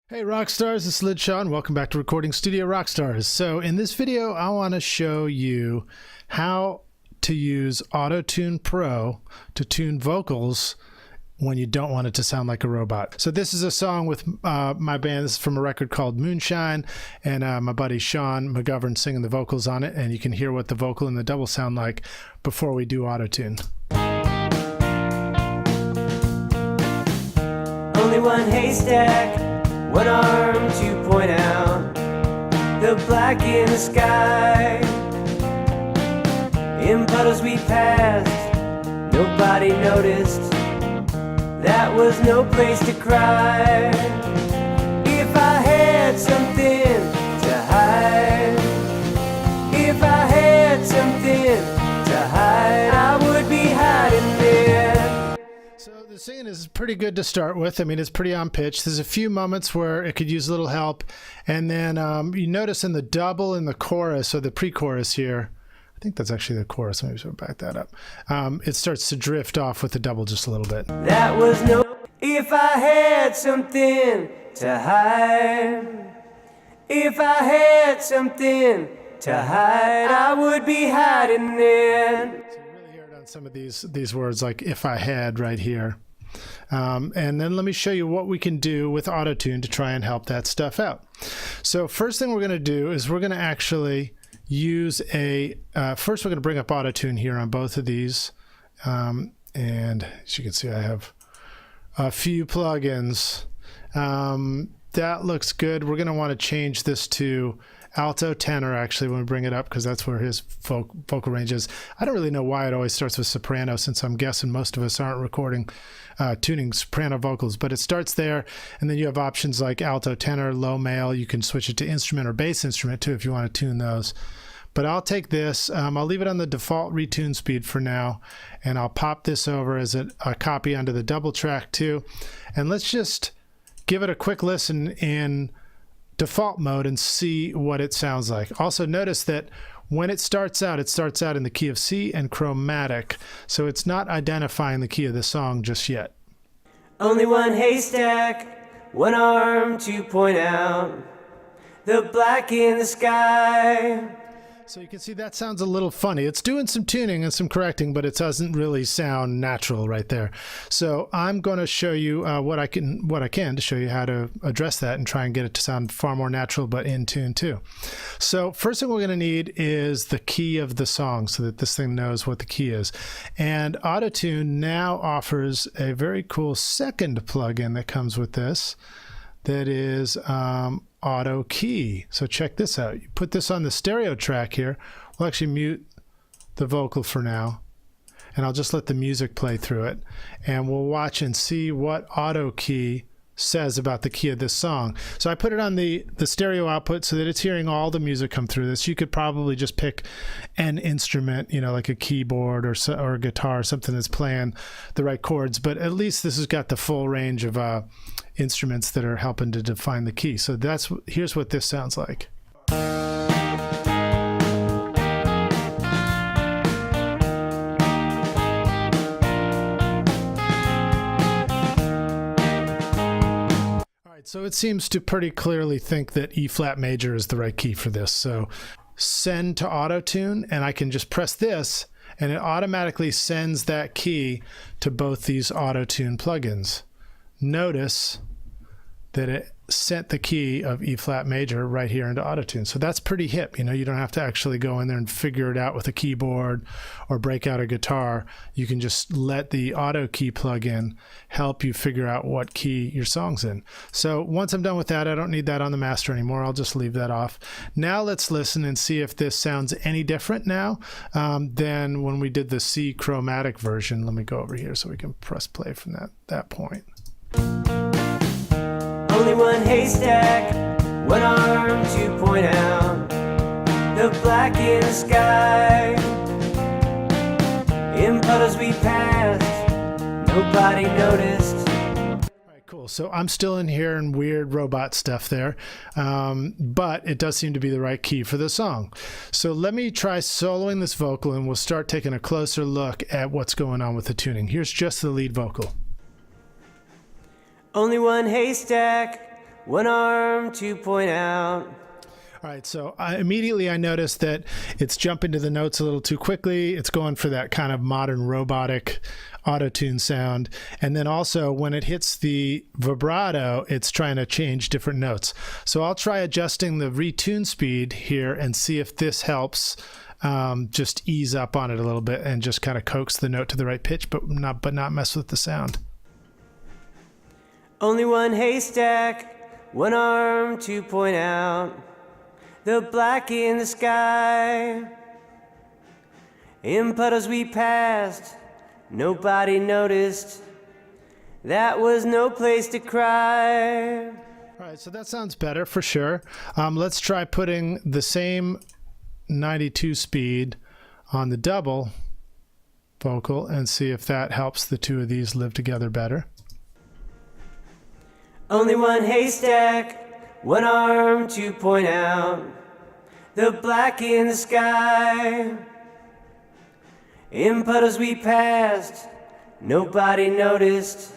Hey Rockstars, it's Lid Sean. Welcome back to Recording Studio Rockstars. So in this video, I want to show you how to use Autotune Pro to tune vocals when you don't want it to sound like a robot. So this is a song with my band. This is from a record called Moonshine, and my buddy Sean McGovern singing the vocals on it, and you can hear what the vocal and the double sound like before we do Autotune. Only one haystack, one arm to point out the black in the sky. In puddles we passed, nobody noticed. That was no place to cry. If I had something to hide, if I had something to hide, I would be hiding there. So the singing is pretty good to start with. I mean, it's pretty on pitch. There's a few moments where it could use a little help. And then you notice in the double in the chorus, or the pre-chorus here, I think that's actually the chorus. Maybe we'll back that up. It starts to drift off with the double just a little bit. That was no, if I had something to hide, if I had something to hide, I would be hiding there. So you really hear it on some of these words, like if I had right here. And then let me show you what we can do with Autotune to try and help that stuff out. So first thing we're going to do is we're going to actually use first we're going to bring up Autotune here on both of these. And as you can see, I have a few plugins. That looks good. We're going to want to change this to alto tenor actually when we bring it up, because that's where his vocal range is. I don't really know why it always starts with soprano, since I'm guessing most of us aren't recording tuning soprano vocals, but it starts there. And then you have options like alto tenor, low male. You can switch it to instrument or bass instrument too if you want to tune those. But I'll take this, I'll leave it on the default retune speed for now, and I'll pop this over as a copy onto the double track too. And let's just give it a quick listen in default mode and see what it sounds like. Also notice that when it starts out in the key of C and chromatic, so it's not identifying the key of the song just yet. Only one haystack, one arm to point out the black in the sky. So you can see that sounds a little funny. It's doing some tuning and some correcting, but it doesn't really sound natural right there. So I'm going to show you what I can to show you how to address that and try and get it to sound far more natural, but in tune too. So first thing we're going to need is the key of the song, so that this thing knows what the key is. And Autotune now offers a very cool second plugin that comes with this. That is auto key. So check this out. You put this on the stereo track here. We'll actually mute the vocal for now, and I'll just let the music play through it, and we'll watch and see what auto key says about the key of this song. So I put it on the stereo output so that it's hearing all the music come through this. You could probably just pick an instrument, you know, like a keyboard or a guitar, something that's playing the right chords, but at least this has got the full range of instruments that are helping to define the key. So here's what this sounds like. So it seems to pretty clearly think that E flat major is the right key for this. So send to Autotune, and I can just press this, and it automatically sends that key to both these Autotune plugins. Notice that it sent the key of E flat major right here into Autotune. So that's pretty hip. You know, you don't have to actually go in there and figure it out with a keyboard or break out a guitar. You can just let the auto key plugin help you figure out what key your song's in. So once I'm done with that, I don't need that on the master anymore. I'll just leave that off. Now let's listen and see if this sounds any different now than when we did the C chromatic version. Let me go over here so we can press play from that point. Only one haystack, one arm to point out the black in the sky. In puddles we passed, nobody noticed. All right, cool. So I'm still in here in weird robot stuff there, but it does seem to be the right key for the song. So let me try soloing this vocal, and we'll start taking a closer look at what's going on with the tuning. Here's just the lead vocal. Only one haystack, one arm to point out. All right, so immediately I noticed that it's jumping to the notes a little too quickly. It's going for that kind of modern robotic auto-tune sound. And then also when it hits the vibrato, it's trying to change different notes. So I'll try adjusting the retune speed here and see if this helps just ease up on it a little bit and just kind of coax the note to the right pitch, but not mess with the sound. Only one haystack, one arm to point out. The black in the sky. In puddles we passed, nobody noticed. That was no place to cry. All right, so that sounds better for sure. Let's try putting the same 92 speed on the double vocal and see if that helps the two of these live together better. Only one haystack, one arm to point out. The black in the sky. In puddles we passed, nobody noticed.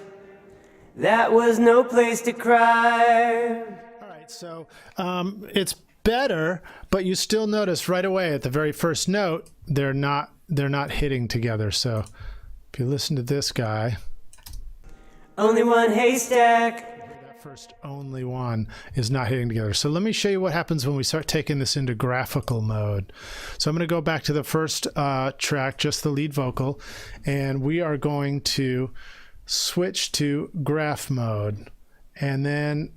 That was no place to cry. All right, so it's better, but you still notice right away at the very first note they're not hitting together. So if you listen to this guy, only one haystack. That first only one is not hitting together. So let me show you what happens when we start taking this into graphical mode. So I'm going to go back to the first track, just the lead vocal, and we are going to switch to graph mode. And then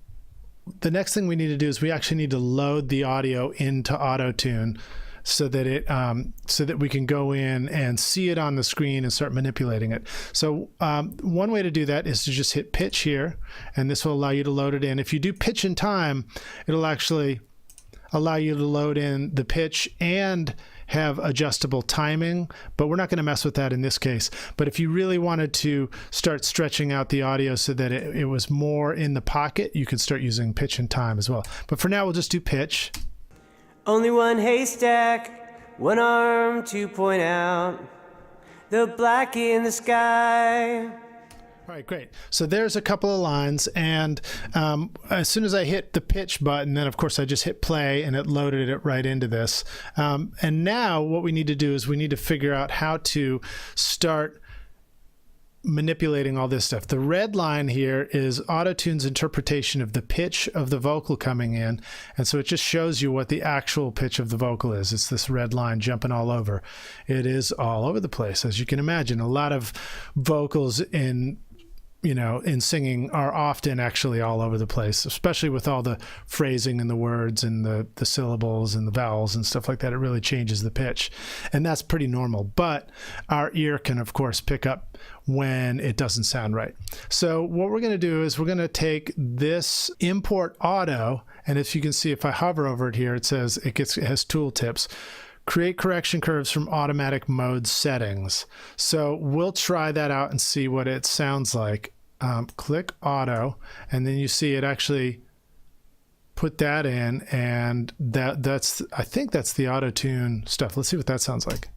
the next thing we need to do is we actually need to load the audio into Autotune so that we can go in and see it on the screen and start manipulating it. So one way to do that is to just hit pitch here, and this will allow you to load it in. If you do pitch and time, it'll actually allow you to load in the pitch and have adjustable timing, but we're not going to mess with that in this case. But if you really wanted to start stretching out the audio so that it was more in the pocket, you could start using pitch and time as well. But for now, we'll just do pitch. Only one haystack, one arm to point out. The black in the sky. All right, great. So there's a couple of lines, and as soon as I hit the pitch button, then of course I just hit play and it loaded it right into this. And now what we need to do is we need to figure out how to start manipulating all this stuff. The red line here is Autotune's interpretation of the pitch of the vocal coming in, and so it just shows you what the actual pitch of the vocal is. It's this red line jumping all over. It is all over the place, as you can imagine. A lot of vocals in singing are often actually all over the place, especially with all the phrasing and the words and the syllables and the vowels and stuff like that. It really changes the pitch, and that's pretty normal, but our ear can of course pick up when it doesn't sound right. So what we're going to do is we're going to take this import auto, and if you can see, if I hover over it here, it says it has tooltips. Create correction curves from automatic mode settings. So we'll try that out and see what it sounds like. Click auto, and then you see it actually put that in, and I think that's the Autotune stuff. Let's see what that sounds like.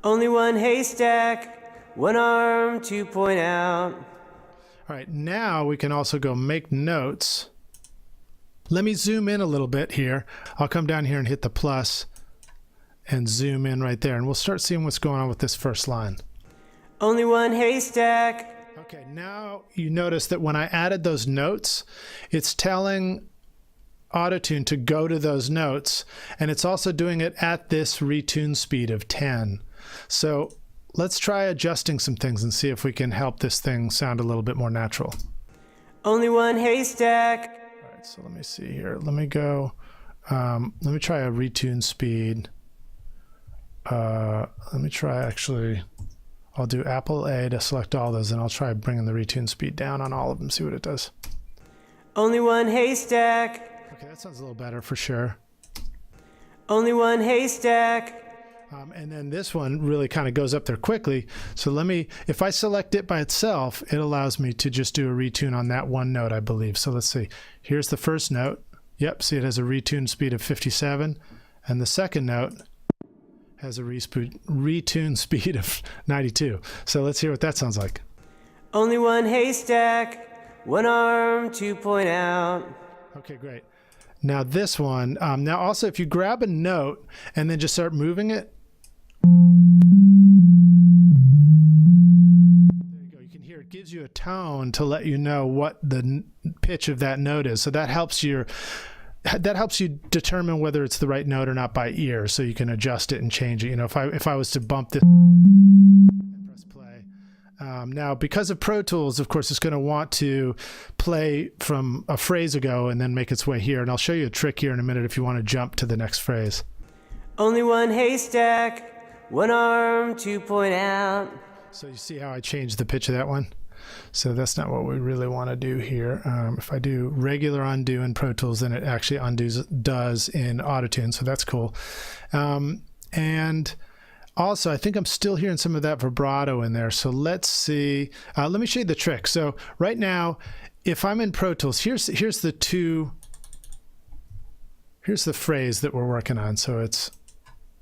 Only one haystack, one arm to point out. All right, now we can also go make notes. Let me zoom in a little bit here. I'll come down here and hit the plus and zoom in right there, and we'll start seeing what's going on with this first line. Only one haystack. Okay, now you notice that when I added those notes, it's telling Autotune to go to those notes, and it's also doing it at this retune speed of 10. So let's try adjusting some things and see if we can help this thing sound a little bit more natural. Only one haystack. All right, so let me see here. Let me go, let me try a retune speed. Let me try actually, I'll do Apple A to select all those, and I'll try bringing the retune speed down on all of them, see what it does. Only one haystack. Okay, that sounds a little better for sure. Only one haystack. And then this one really kind of goes up there quickly. So let me, if I select it by itself, it allows me to just do a retune on that one note, I believe. So let's see. Here's the first note. Yep, see it has a retune speed of 57. And the second note has a retune speed of 92. So let's hear what that sounds like. Only one haystack, one arm to point out. Okay, great. Now this one, now also if you grab a note and then just start moving it, there you go. You can hear it gives you a tone to let you know what the pitch of that note is. So that helps you determine whether it's the right note or not by ear, so you can adjust it and change it. You know, if I was to bump this and press play. Now, because of Pro Tools, of course, it's going to want to play from a phrase ago and then make its way here. And I'll show you a trick here in a minute if you want to jump to the next phrase. Only one haystack, one arm to point out. So you see how I changed the pitch of that one? So that's not what we really want to do here. If I do regular undo in Pro Tools, then it actually does in Autotune, so that's cool. And also, I think I'm still hearing some of that vibrato in there. So let's see. Let me show you the trick. So right now, if I'm in Pro Tools, here's the phrase that we're working on. So it's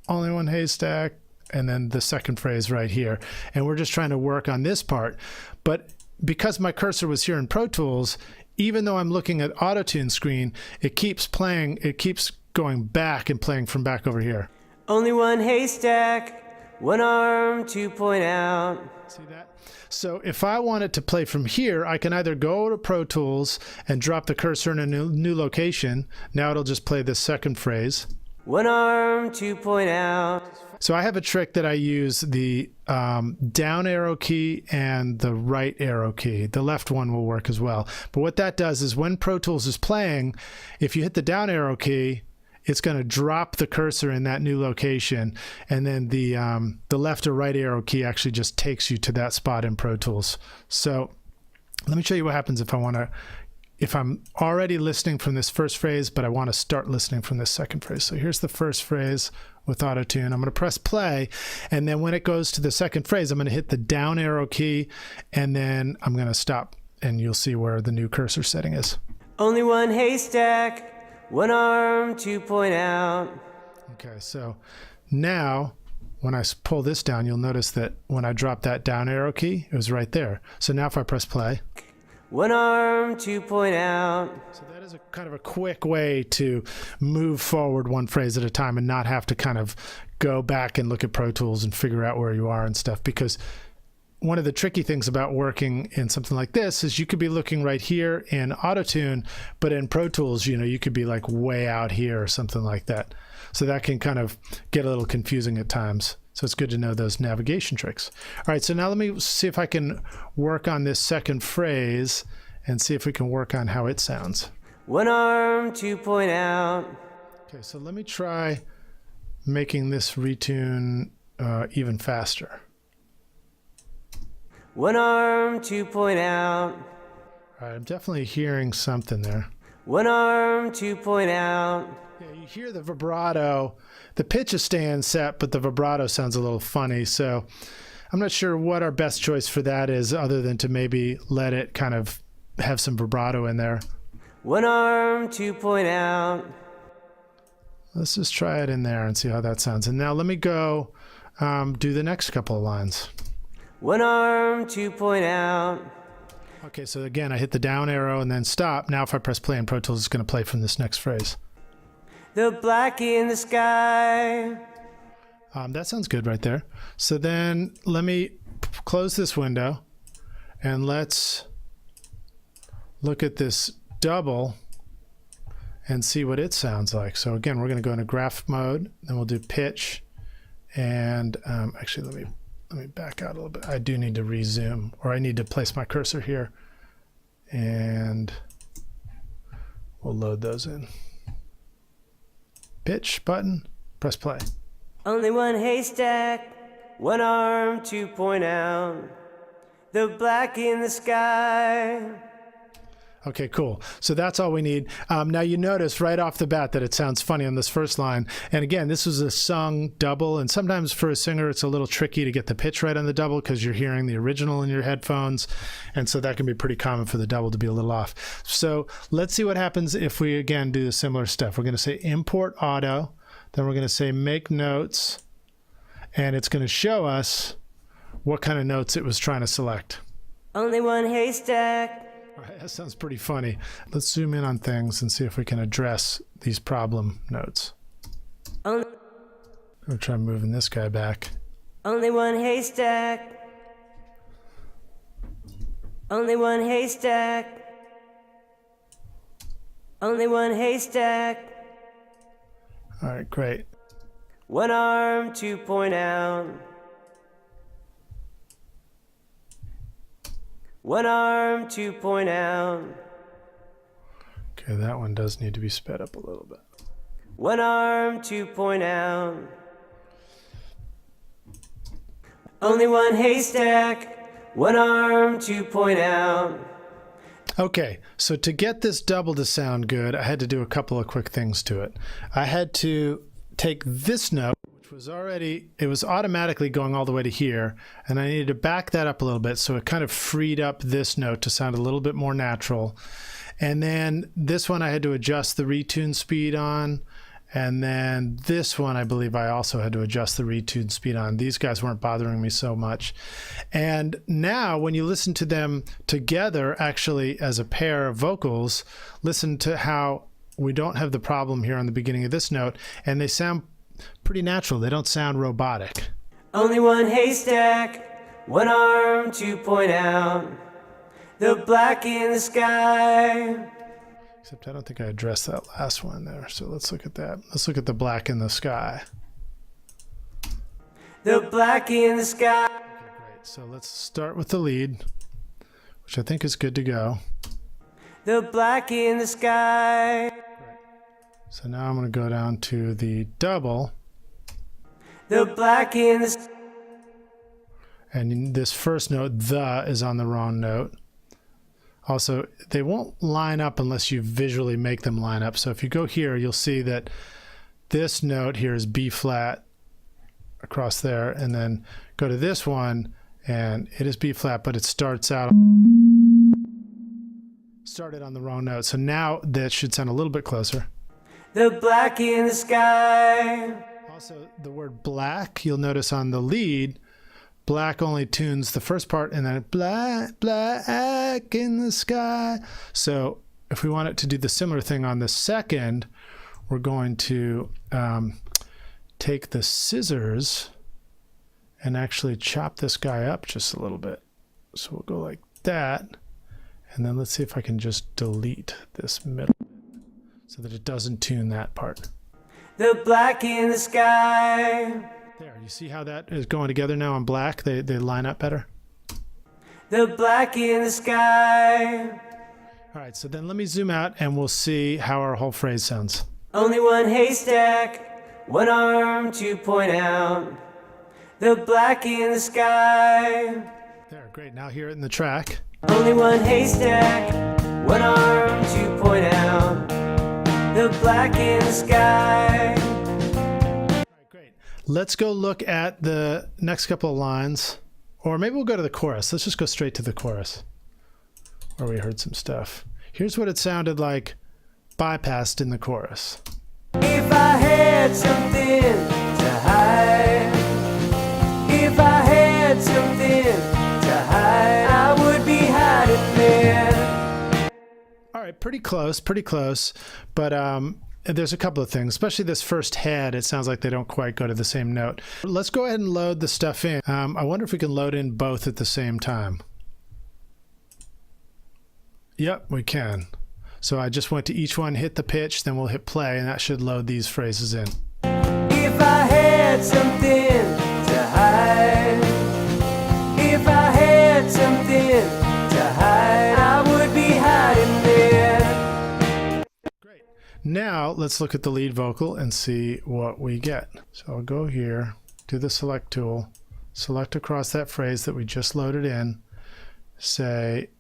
only one haystack, and then the second phrase right here. And we're just trying to work on this part. But because my cursor was here in Pro Tools, even though I'm looking at Autotune screen, it keeps playing, it keeps going back and playing from back over here. Only one haystack, one arm to point out. See that? So if I want it to play from here, I can either go to Pro Tools and drop the cursor in a new location. Now it'll just play this second phrase. One arm to point out. So I have a trick that I use the down arrow key and the right arrow key. The left one will work as well. But what that does is when Pro Tools is playing, if you hit the down arrow key, it's going to drop the cursor in that new location, and then the left or right arrow key actually just takes you to that spot in Pro Tools. So let me show you what happens if I'm already listening from this first phrase, but I want to start listening from this second phrase. So here's the first phrase with Autotune. I'm going to press play, and then when it goes to the second phrase, I'm going to hit the down arrow key, and then I'm going to stop, and you'll see where the new cursor setting is. Only one haystack, one arm to point out. Okay, so now when I pull this down, you'll notice that when I drop that down arrow key, it was right there. So now if I press play, one arm to point out. So that is a kind of a quick way to move forward one phrase at a time and not have to kind of go back and look at Pro Tools and figure out where you are and stuff. Because one of the tricky things about working in something like this is you could be looking right here in Autotune, but in Pro Tools, you know, you could be like way out here or something like that. So that can kind of get a little confusing at times. So it's good to know those navigation tricks. All right, so now let me see if I can work on this second phrase and see if we can work on how it sounds. One arm to point out. Okay, so let me try making this retune even faster. One arm to point out. All right, I'm definitely hearing something there. One arm to point out. Yeah, you hear the vibrato. The pitch is staying set, but the vibrato sounds a little funny. So I'm not sure what our best choice for that is, other than to maybe let it kind of have some vibrato in there. One arm to point out. Let's just try it in there and see how that sounds. And now let me go do the next couple of lines. One arm to point out. Okay, so again, I hit the down arrow and then stop. Now if I press play in Pro Tools, it's going to play from this next phrase. The black in the sky. That sounds good right there. So then let me close this window and let's look at this double and see what it sounds like. So again, we're going to go into graph mode, then we'll do pitch, and actually let me back out a little bit. I do need to resume, or I need to place my cursor here, and we'll load those in. Pitch button, press play. Only one haystack, one arm to point out. The black in the sky. Okay, cool. So that's all we need. Now you notice right off the bat that it sounds funny on this first line. And again, this was a sung double, and sometimes for a singer it's a little tricky to get the pitch right on the double because you're hearing the original in your headphones, and so that can be pretty common for the double to be a little off. So let's see what happens if we again do the similar stuff. We're going to say import auto, then we're going to say make notes, and it's going to show us what kind of notes it was trying to select. Only one haystack. All right, that sounds pretty funny. Let's zoom in on things and see if we can address these problem notes. Only, I'm gonna try moving this guy back. only one haystack. Only one haystack. Only one haystack. All right, great. One arm to point out. One arm to point out. Okay, that one does need to be sped up a little bit. One arm to point out. Only one haystack. One arm to point out. Okay, so to get this double to sound good, I had to do a couple of quick things to it. I had to take this note, which was it was automatically going all the way to here, and I needed to back that up a little bit so it kind of freed up this note to sound a little bit more natural. And then this one I had to adjust the retune speed on, and then this one I believe I also had to adjust the retune speed on. These guys weren't bothering me so much. And now when you listen to them together, actually as a pair of vocals, listen to how we don't have the problem here on the beginning of this note, and they sound pretty natural. They don't sound robotic. Only one haystack, one arm to point out the black in the sky. Except I don't think I addressed that last one there. So let's look at that. Let's look at the black in the sky. The black in the sky. Okay, great. So let's start with the lead, which I think is good to go. The black in the sky. So now I'm going to go down to the double. The black in the sky. And this first note, the, is on the wrong note. Also, they won't line up unless you visually make them line up. So if you go here, you'll see that this note here is B flat across there, and then go to this one, and it is B flat, but it started on the wrong note. So now that should sound a little bit closer. The black in the sky. Also, the word black, you'll notice on the lead, black only tunes the first part, and then black, black in the sky. So if we want it to do the similar thing on the second, we're going to take the scissors and actually chop this guy up just a little bit. So we'll go like that, and then let's see if I can just delete this middle so that it doesn't tune that part. The black in the sky. There, you see how that is going together now on black? They line up better. The black in the sky. All right, so then let me zoom out and we'll see how our whole phrase sounds. Only one haystack, one arm to point out the black in the sky. There, great. Now hear it in the track. Only one haystack, one arm to point out the black in the sky. Let's go look at the next couple of lines, or maybe we'll go to the chorus. Let's just go straight to the chorus where we heard some stuff. Here's what it sounded like bypassed in the chorus. If I had something to hide, if I had something to hide, I would be hiding there. All right, pretty close, but there's a couple of things, especially this first head. It sounds like they don't quite go to the same note. Let's go ahead and load the stuff in. I wonder if we can load in both at the same time. Yep, we can. So I just went to each one, hit the pitch, then we'll hit play, and that should load these phrases in. If I had something to hide, if I had something to hide, I would be hiding there. Great. Now let's look at the lead vocal and see what we get. So I'll go here, do the select tool, select across that phrase that we just loaded in, say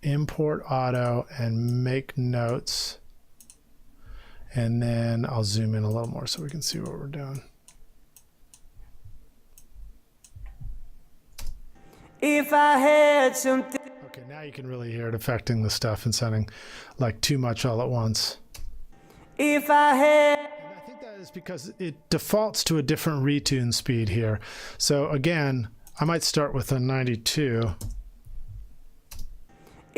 import auto and make notes, and then I'll zoom in a little more so we can see what we're doing. If I had something. Okay, now you can really hear it affecting the stuff and sounding like too much all at once. If I had. And I think that is because it defaults to a different retune speed here. So again, I might start with a 92.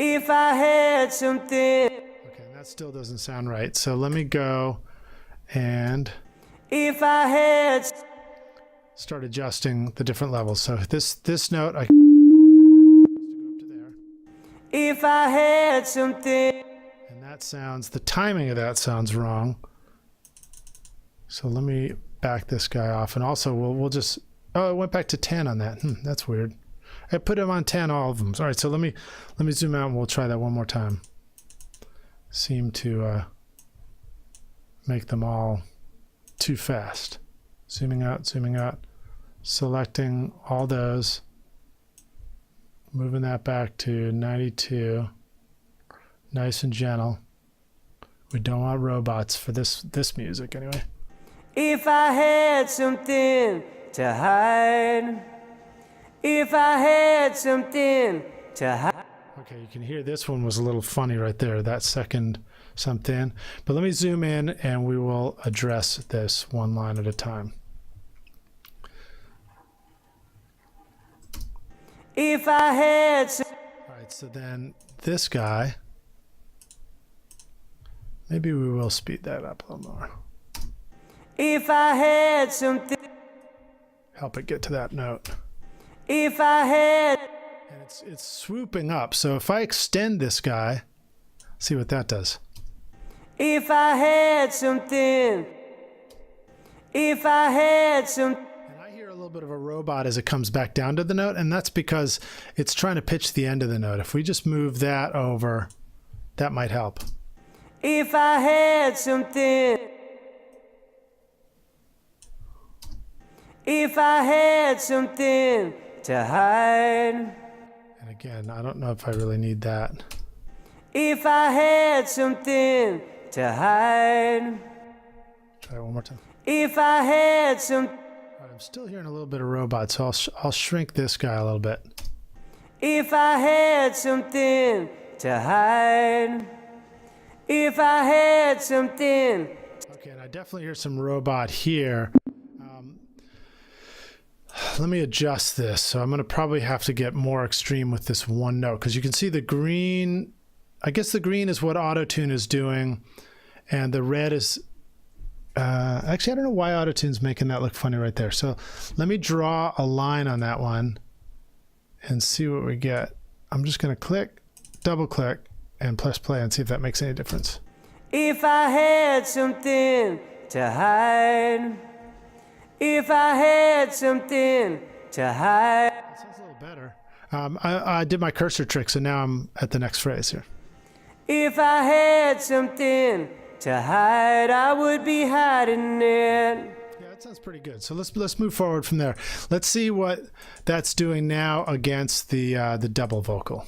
If I had something. Okay, that still doesn't sound right. So let me go and If I had. start adjusting the different levels. So this note, I can go up to there. If I had something. And that sounds, the timing of that sounds wrong. So let me back this guy off. And also we'll just, oh, it went back to 10 on that. That's weird. I put him on 10, all of them. All right, so let me zoom out and we'll try that one more time. Seem to make them all too fast. Zooming out, selecting all those, moving that back to 92, nice and gentle. We don't want robots for this music anyway. If I had something to hide. If I had something to hide. Okay, you can hear this one was a little funny right there, that second something. But let me zoom in and we will address this one line at a time. If I had All right, so then this guy, maybe we will speed that up a little more. If I had something. Help it get to that note. If I had. And it's swooping up. So if I extend this guy, see what that does. If I had something. If I had something. And I hear a little bit of a robot as it comes back down to the note, and that's because it's trying to pitch the end of the note. If we just move that over, that might help. If I had something. If I had something to hide. And again, I don't know if I really need that. If I had something to hide. Try it one more time. If I had some. All right, I'm still hearing a little bit of robot, so I'll shrink this guy a little bit. If I had something to hide. If I had something. Okay, and I definitely hear some robot here. Let me adjust this. So I'm going to probably have to get more extreme with this one note, because you can see the green, I guess the green is what Autotune is doing, and the red is, actually I don't know why Autotune's making that look funny right there. So let me draw a line on that one and see what we get. I'm just going to click, double click, and press play and see if that makes any difference. If I had something to hide. If I had something to hide. That sounds a little better. I did my cursor trick, so now I'm at the next phrase here. If I had something to hide, I would be hiding it. Yeah, that sounds pretty good. So let's move forward from there. Let's see what that's doing now against the double vocal.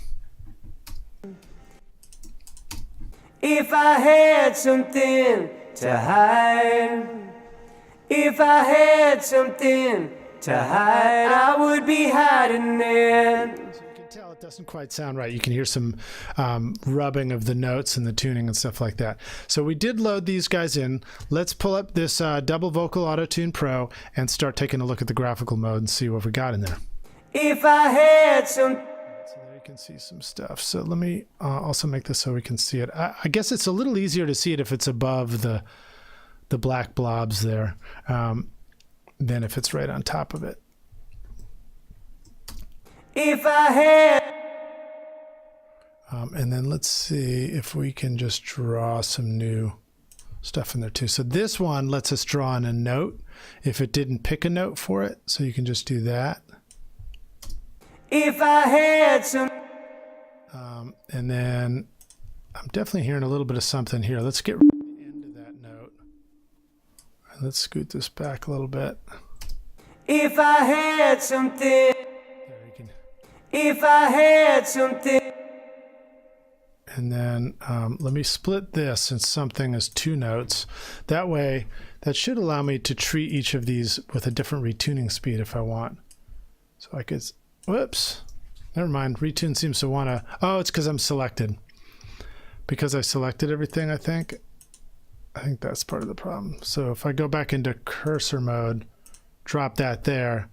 If I had something to hide. If I had something to hide, I would be hiding it. So you can tell it doesn't quite sound right. You can hear some rubbing of the notes and the tuning and stuff like that. So we did load these guys in. Let's pull up this double vocal Autotune Pro and start taking a look at the graphical mode and see what we got in there. If I had some. So there you can see some stuff. So let me also make this so we can see it. I guess it's a little easier to see it if it's above the black blobs there than if it's right on top of it. If I had. And then let's see if we can just draw some new stuff in there too. So this one lets us draw in a note if it didn't pick a note for it. So you can just do that. If I had some. And then I'm definitely hearing a little bit of something here. Let's get rid of the end of that note. And let's scoot this back a little bit. If I had something. There you can. If I had something. And then let me split this since something is two notes. That way, that should allow me to treat each of these with a different retuning speed if I want. So I could, whoops, never mind. Retune seems to want to, oh, it's because I'm selected. Because I selected everything, I think that's part of the problem. So if I go back into cursor mode, drop that there,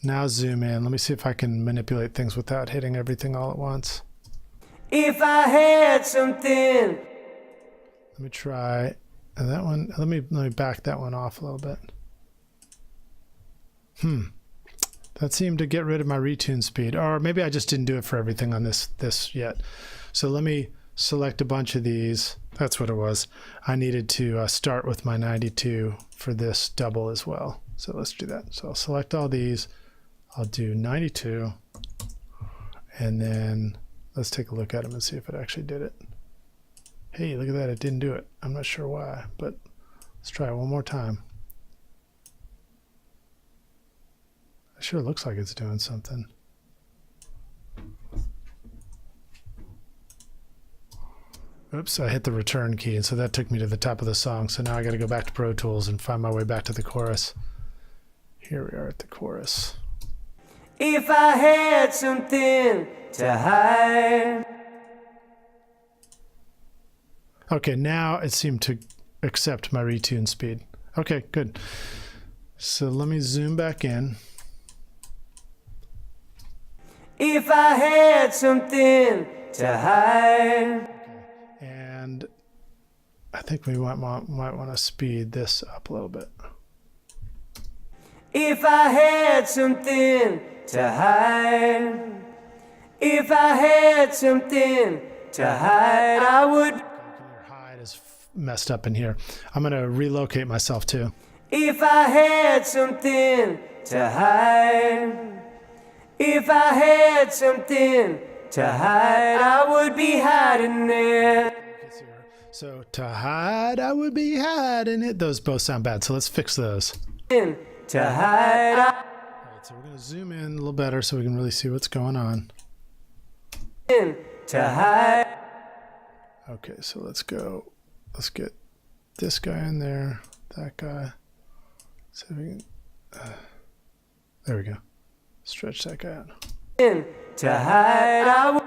now zoom in. Let me see if I can manipulate things without hitting everything all at once. If I had something. Let me try that one. Let me back that one off a little bit. That seemed to get rid of my retune speed, or maybe I just didn't do it for everything on this yet. So let me select a bunch of these. That's what it was. I needed to start with my 92 for this double as well. So let's do that. So I'll select all these. I'll do 92, and then let's take a look at them and see if it actually did it. Hey, look at that, it didn't do it. I'm not sure why, but let's try it one more time. It sure looks like it's doing something. Oops, I hit the return key, and so that took me to the top of the song. So now I got to go back to Pro Tools and find my way back to the chorus. Here we are at the chorus. If I had something to hide. Okay, now it seemed to accept my retune speed. Okay, good. So let me zoom back in. If I had something to hide. Okay. And I think we might want to speed this up a little bit. If I had something to hide. If I had something to hide, I would. Your hide is messed up in here. I'm going to relocate myself too. If I had something to hide. If I had something to hide, I would be hiding it. So to hide, I would be hiding it. Those both sound bad, so let's fix those. To hide. All right, so we're going to zoom in a little better so we can really see what's going on. To hide. Okay, so let's go. Let's get this guy in there, that guy. See if we can. There we go. Stretch that guy out. To hide, I would.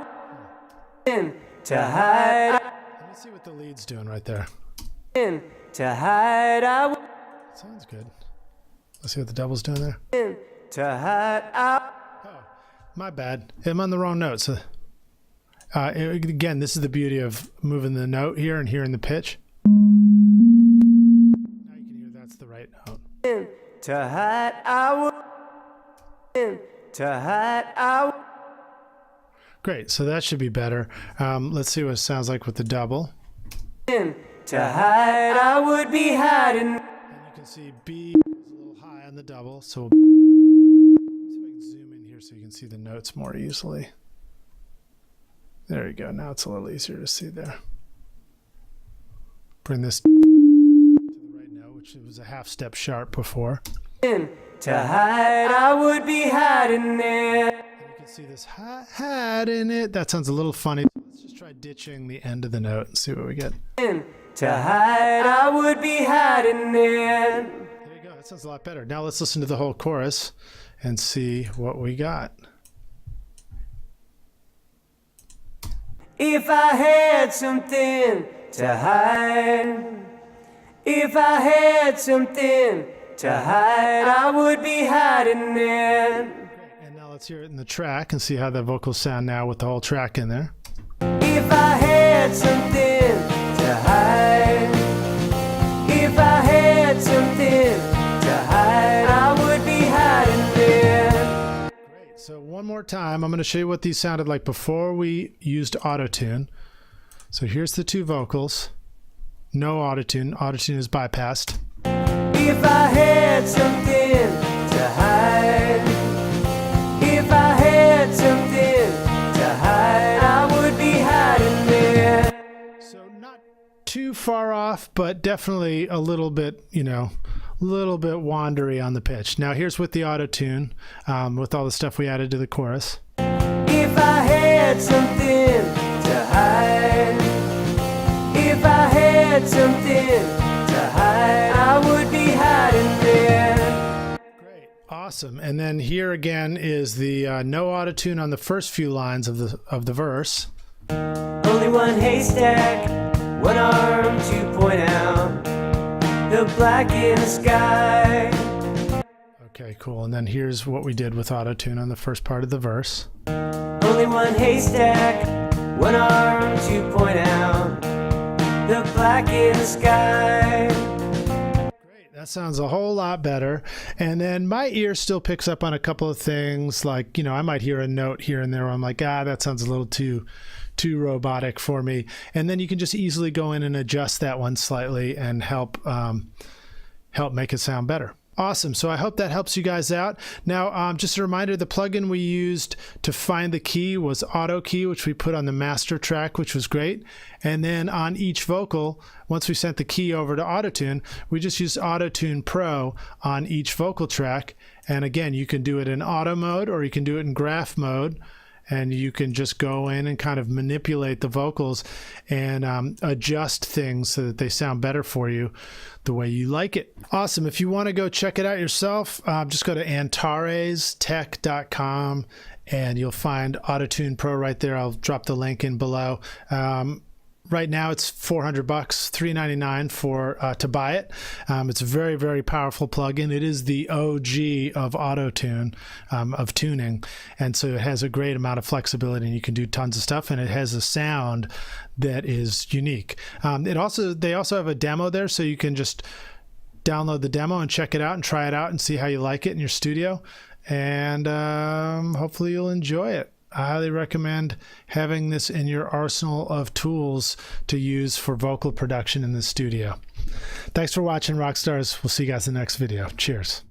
To hide. Let me see what the lead's doing right there. To hide, I would. Sounds good. Let's see what the double's doing there. To hide, I. Oh, my bad. I'm on the wrong note. So, again, this is the beauty of moving the note here and hearing the pitch. Now you can hear that's the right note. To hide, I would. To hide, I would. Great, so that should be better. Let's see what it sounds like with the double. To hide, I would be hiding. And you can see B is a little high on the double, so let me see if I can zoom in here so you can see the notes more easily. There you go, now it's a little easier to see there. Bring this to the right note, which was a half step sharp before. To hide, I would be hiding it. And you can see this hat in it. That sounds a little funny. Let's just try ditching the end of the note and see what we get. To hide, I would be hiding it. There you go. That sounds a lot better. Now let's listen to the whole chorus and see what we got. If I had something to hide. If I had something to hide, I would be hiding it. And now let's hear it in the track and see how the vocals sound now with the whole track in there. If I had something to hide. If I had something to hide, I would be hiding it. Great. So one more time, I'm going to show you what these sounded like before we used Autotune. So here's the two vocals. No Autotune. Autotune is bypassed. If I had something to hide. If I had something to hide, I would be hiding it. So not too far off, but definitely a little bit, you know, a little bit wandery on the pitch. Now here's with the Autotune, with all the stuff we added to the chorus. If I had something to hide. If I had something to hide, I would be hiding it. Great, awesome. And then here again is the no Autotune on the first few lines of the verse. Only one haystack, one arm to point out the black in the sky. Okay, cool. And then here's what we did with Autotune on the first part of the verse. Only one haystack, one arm to point out the black in the sky. That sounds a whole lot better. And then my ear still picks up on a couple of things, like, I might hear a note here and there where I'm like, that sounds a little too robotic for me. And then you can just easily go in and adjust that one slightly and help make it sound better. Awesome. So I hope that helps you guys out. Now, just a reminder, the plugin we used to find the key was Auto Key, which we put on the master track, which was great. And then on each vocal, once we sent the key over to Autotune, we just used Autotune Pro on each vocal track. And again, you can do it in auto mode or you can do it in graph mode. And you can just go in and kind of manipulate the vocals and adjust things so that they sound better for you the way you like it. Awesome. If you want to go check it out yourself, just go to antarestech.com and you'll find Autotune Pro right there. I'll drop the link in below. Right now it's $400, $399 for to buy it. It's a very, very powerful plugin. It is the OG of Autotune, of tuning, and so it has a great amount of flexibility, and you can do tons of stuff. And it has a sound that is unique. They also have a demo there, so you can just download the demo and check it out and try it out and see how you like it in your studio. And hopefully you'll enjoy it. I highly recommend having this in your arsenal of tools to use for vocal production in the studio. Thanks for watching, Rockstars. We'll see you guys in the next video. Cheers.